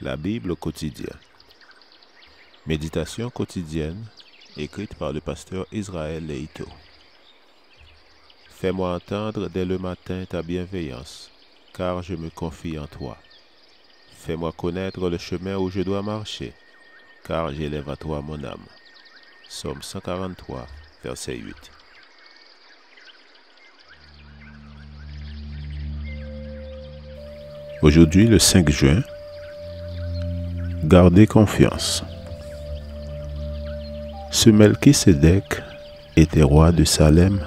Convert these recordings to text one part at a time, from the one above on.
La Bible au quotidien. Méditation quotidienne, écrite par le pasteur Israël Leito. Fais-moi entendre dès le matin ta bienveillance, car je me confie en toi. Fais-moi connaître le chemin où je dois marcher, car j'élève à toi mon âme. Psaume 143, verset 8. Aujourd'hui, le 5 juin, gardez confiance. Ce Melchisédek était roi de Salem,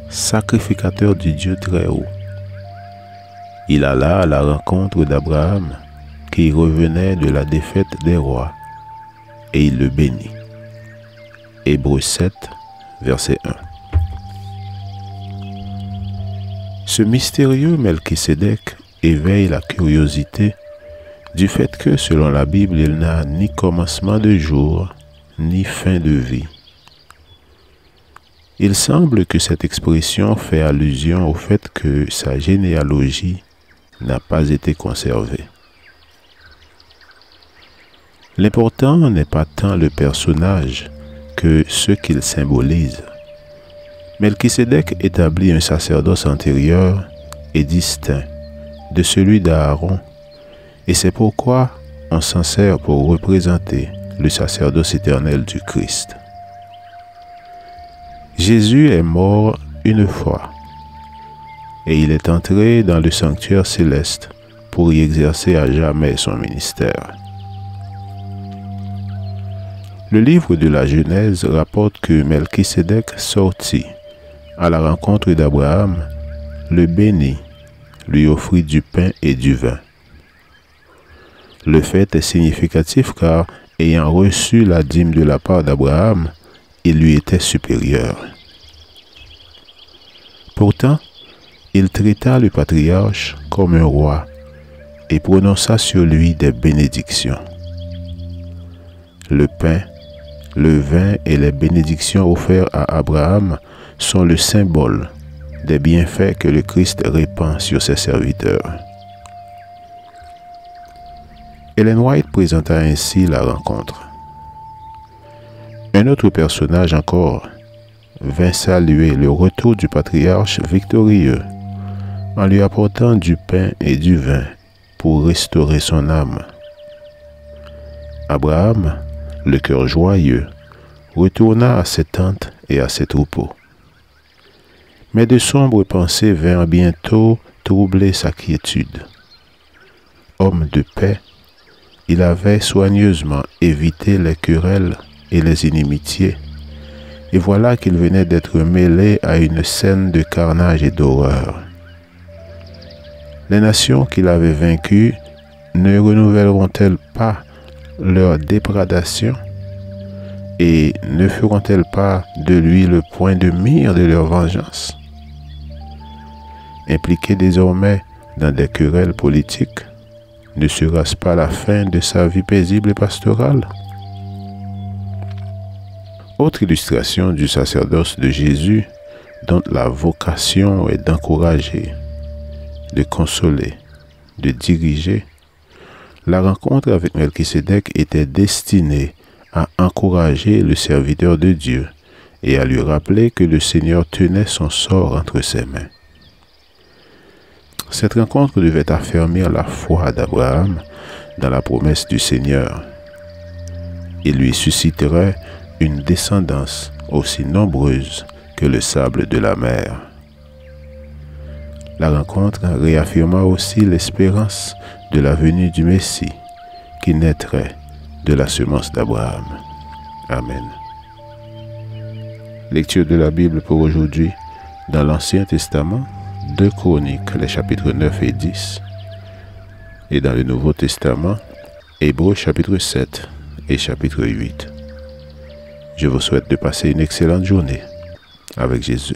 sacrificateur du Dieu très haut. Il alla à la rencontre d'Abraham, qui revenait de la défaite des rois, et il le bénit. Hébreux 7, verset 1. Ce mystérieux Melchisédek éveille la curiosité du fait que, selon la Bible, il n'a ni commencement de jour, ni fin de vie. Il semble que cette expression fait allusion au fait que sa généalogie n'a pas été conservée. L'important n'est pas tant le personnage que ce qu'il symbolise. Melchisédek établit un sacerdoce antérieur et distinct de celui d'Aaron, et c'est pourquoi on s'en sert pour représenter le sacerdoce éternel du Christ. Jésus est mort une fois, et il est entré dans le sanctuaire céleste pour y exercer à jamais son ministère. Le livre de la Genèse rapporte que Melchisédek sortit à la rencontre d'Abraham, le bénit, lui offrit du pain et du vin. Le fait est significatif car, ayant reçu la dîme de la part d'Abraham, il lui était supérieur. Pourtant, il traita le patriarche comme un roi et prononça sur lui des bénédictions. Le pain, le vin et les bénédictions offertes à Abraham sont le symbole des bienfaits que le Christ répand sur ses serviteurs. Ellen White présenta ainsi la rencontre. Un autre personnage encore vint saluer le retour du patriarche victorieux en lui apportant du pain et du vin pour restaurer son âme. Abraham, le cœur joyeux, retourna à ses tentes et à ses troupeaux. Mais de sombres pensées vinrent bientôt troubler sa quiétude. Homme de paix, il avait soigneusement évité les querelles et les inimitiés, et voilà qu'il venait d'être mêlé à une scène de carnage et d'horreur. Les nations qu'il avait vaincues ne renouvelleront-elles pas leur déprédation et ne feront-elles pas de lui le point de mire de leur vengeance? Impliqué désormais dans des querelles politiques, ne sera-ce pas la fin de sa vie paisible et pastorale? Autre illustration du sacerdoce de Jésus, dont la vocation est d'encourager, de consoler, de diriger, la rencontre avec Melchisédek était destinée à encourager le serviteur de Dieu et à lui rappeler que le Seigneur tenait son sort entre ses mains. Cette rencontre devait affermir la foi d'Abraham dans la promesse du Seigneur. Il lui susciterait une descendance aussi nombreuse que le sable de la mer. La rencontre réaffirma aussi l'espérance de la venue du Messie qui naîtrait de la semence d'Abraham. Amen. Lecture de la Bible pour aujourd'hui dans l'Ancien Testament, 2 Chroniques, les chapitres 9 et 10, et dans le Nouveau Testament, Hébreux chapitre 7 et chapitre 8. Je vous souhaite de passer une excellente journée avec Jésus.